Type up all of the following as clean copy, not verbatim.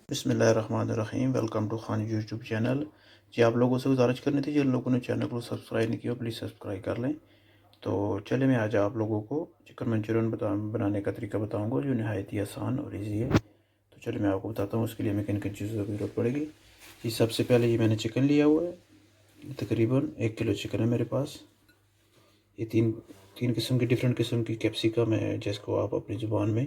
बिस्मिल्लाहिर्रहमानिर्रहीम। Welcome to Khan YouTube channel. जी, आप लोगों से गुजारिश करनी थी, जिन लोगों ने चैनल को सब्सक्राइब नहीं किया प्लीज़ सब्सक्राइब कर लें। तो चलिए मैं आज आप लोगों को चिकन मंचूरियन बनाने का तरीका बताऊंगा, जो नहायत ही आसान और इजी है। तो चलिए मैं आपको बताता हूँ उसके लिए हमें किन किन चीज़ों की ज़रूरत पड़ेगी। जी, सबसे पहले ये मैंने चिकन लिया हुआ है, तकरीबन 1 किलो चिकन है मेरे पास। ये तीन तीन किस्म की डिफरेंट किस्म की कैप्सिकम है, जिसको आप अपनी ज़ुबान में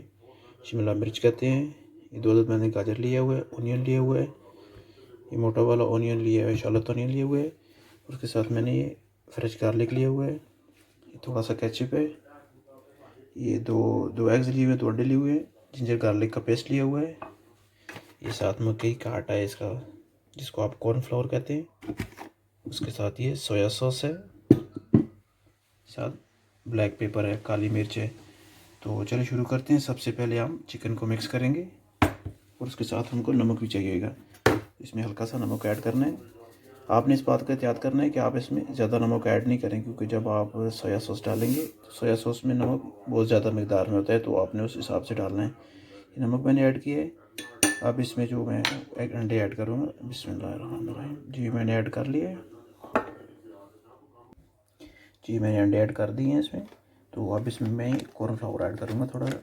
शिमला मिर्च कहते हैं। ये 2 मैंने गाजर लिया हुआ है, ऑनियन लिया हुआ है, ये मोटा वाला ऑनियन लिया है, शॉलत ऑनियन लिए हुए है। उसके साथ मैंने ये फ्रेश गार्लिक लिया हुआ है, ये थोड़ा सा केचप है, ये दो दो एग्स लिए हुए, 2 अंडे लिए हुए हैं, जिंजर गार्लिक का पेस्ट लिया हुआ है, ये साथ मकई का आटा है इसका, जिसको आप कॉर्नफ्लोर कहते हैं। उसके साथ ये सोया सॉस है, साथ ब्लैक पेपर है, काली मिर्च है। तो चलिए शुरू करते हैं। सबसे पहले हम चिकन को मिक्स करेंगे और उसके साथ हमको नमक भी चाहिएगा। इसमें हल्का सा नमक ऐड करना है। आपने इस बात का एहतियात करना है कि आप इसमें ज़्यादा नमक ऐड नहीं करें, क्योंकि जब आप सोया सॉस डालेंगे तो सोया सॉस में नमक बहुत ज़्यादा मकदार में होता है, तो आपने उस हिसाब से डालना है। ये नमक मैंने ऐड किया है। अब इसमें जो मैं एक अंडे ऐड करूँगा, बिस्मिल्लाहिर्रहमानिर्रहीम। जी, मैंने ऐड कर लिए। जी, मैंने अंडे ऐड कर दिए हैं इसमें। तो अब इसमें मैं कॉर्नफ्लावर ऐड करूँगा थोड़ा सा,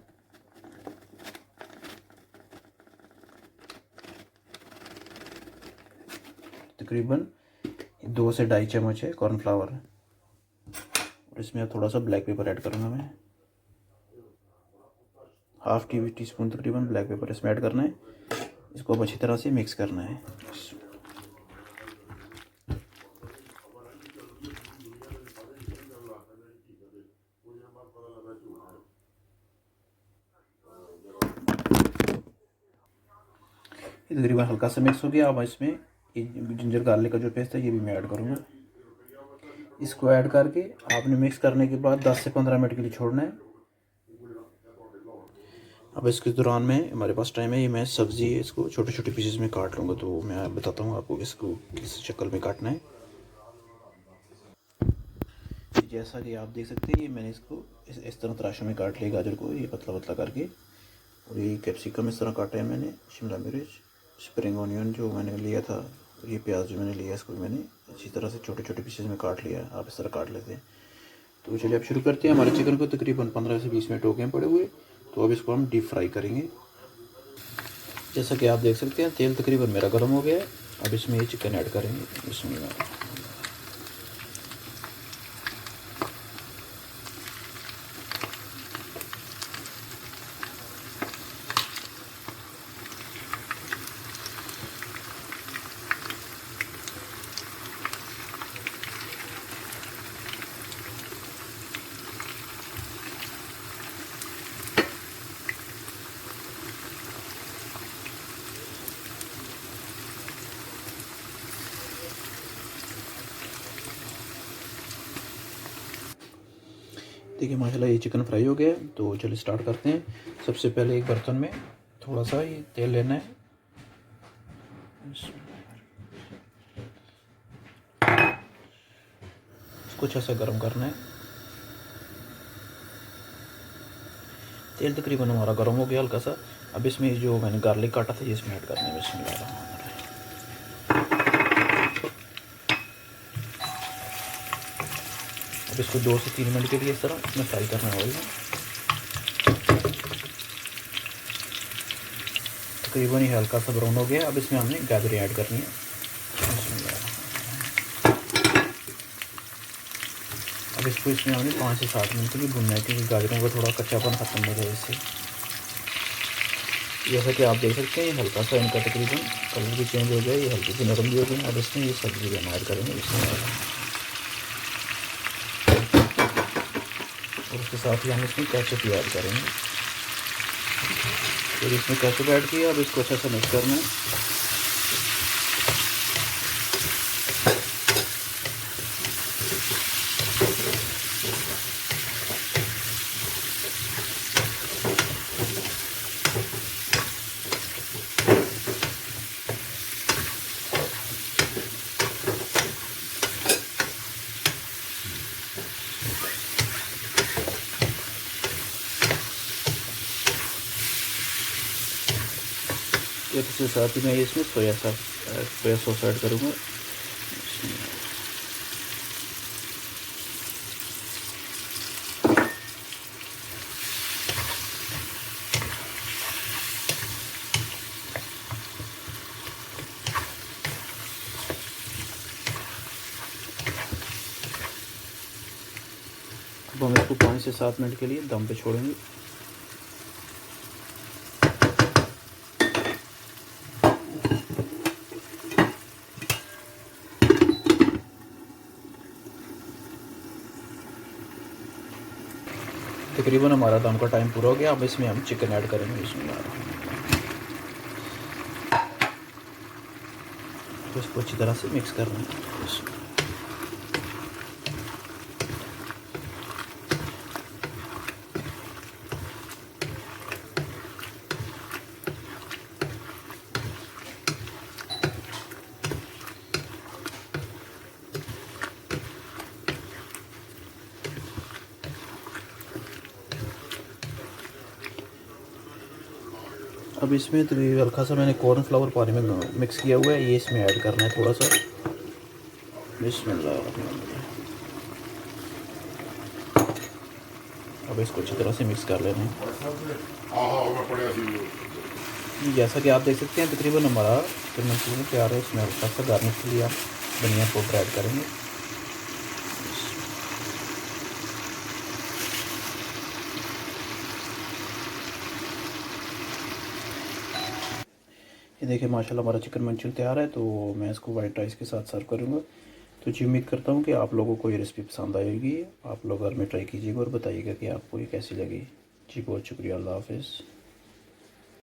तकरीबन 2 से 2.5 चम्मच है कॉर्नफ्लावर। और इसमें थोड़ा सा ब्लैक पेपर ऐड करूँगा मैं, हाफ टी स्पून तकरीबन ब्लैक पेपर इसमें ऐड करना है। इसको अब अच्छी तरह से मिक्स करना है। ये तकरीबन हल्का सा मिक्स हो गया। अब इसमें ये जिंजर गार्लिक का जो पेस्ट है ये भी मैं ऐड करूँगा। इसको ऐड करके आपने मिक्स करने के बाद 10 से 15 मिनट के लिए छोड़ना है। अब इसके दौरान में हमारे पास टाइम है, ये मैं सब्ज़ी इसको छोटे छोटे पीसेस में काट लूँगा। तो मैं बताता हूँ आपको इसको किस शक्ल में काटना है। जैसा कि आप देख सकते हैं, ये मैंने इसको इस तरह तराशों में काट लिया गाजर को, ये पतला पतला करके। और ये कैप्सिकम इस तरह काटा है मैंने, शिमला मिर्च, स्प्रिंग ऑनियन जो मैंने लिया था, और ये प्याज जो मैंने लिया इसको मैंने अच्छी तरह से छोटे छोटे पीसेस में काट लिया। आप इस तरह काट लेते हैं। तो चलिए अब शुरू करते हैं। हमारे चिकन को तकरीबन 15 से 20 मिनट हो गए पड़े हुए। तो अब इसको हम डीप फ्राई करेंगे। जैसा कि आप देख सकते हैं, तेल तकरीबन मेरा गर्म हो गया है। अब इसमें ये चिकन ऐड करेंगे। इसमें देखिए माशाल्लाह ये चिकन फ्राई हो गया है। तो चलिए स्टार्ट करते हैं। सबसे पहले एक बर्तन में थोड़ा सा ये तेल लेना है। इसको अच्छा सा गर्म करना है। तेल तकरीबन हमारा गर्म हो गया हल्का सा। अब इसमें जो मैंने गार्लिक काटा था ये इसमें ऐड करना है। बिस्मिल्लाह। अब इसको 2 से 3 मिनट के लिए इस तरह इसमें फ्राई करना है ऑयल में। तकरीबन ये हल्का सा ब्राउन हो गया। अब इसमें हमने गाजरें ऐड करनी है। अब इसको इसमें हमने 5 से 7 मिनट के लिए भूनना है, क्योंकि गाजरों का थोड़ा कच्चापन ख़त्म हो जाए इससे। जैसा कि आप देख सकते हैं, हल्का सा इनका तकरीबन कलर भी चेंज हो गया, ये हल्की सी नरम भी हो गई। अब इसमें ये सब्ज़ी भी हम ऐड करेंगे इसमें, और उसके साथ ही हम इसमें केचप भी ऐड करेंगे। फिर इसमें केचप ऐड किया। अब इसको अच्छा सा मिक्स करना है। इसके साथ ही मैं इसमें सोया सॉस ऐड करूँगा। अब हम इसको 5 से 7 मिनट के लिए दम पे छोड़ेंगे। तकरीबन हमारा दम का टाइम पूरा हो गया। अब इसमें हम चिकन ऐड करेंगे। इसमें तो इसको अच्छी तरह से मिक्स कर लेंगे। अब इसमें तो हल्का सा मैंने कॉर्नफ्लावर पानी में मिक्स किया हुआ है, ये इसमें ऐड करना है थोड़ा सा। बिस्मिल्लाह। अब इसको अच्छी तरह से मिक्स कर लेना है। जैसा कि आप देख सकते हैं तकरीबन हमारा चिकन मंचूरियन तैयार है। इसमें हल्का सा गार्निश के लिए आप धनिया पाउडर ऐड करेंगे। ये देखिए माशाल्लाह हमारा चिकन मंचूरियन तैयार है। तो मैं इसको वाइट राइस के साथ सर्व करूँगा। तो जी उम्मीद करता हूँ कि आप लोगों को ये रेसिपी पसंद आएगी। आप लोग घर में ट्राई कीजिएगा और बताइएगा कि आपको ये कैसी लगी। जी बहुत शुक्रिया। अल्लाह हाफ़िज़।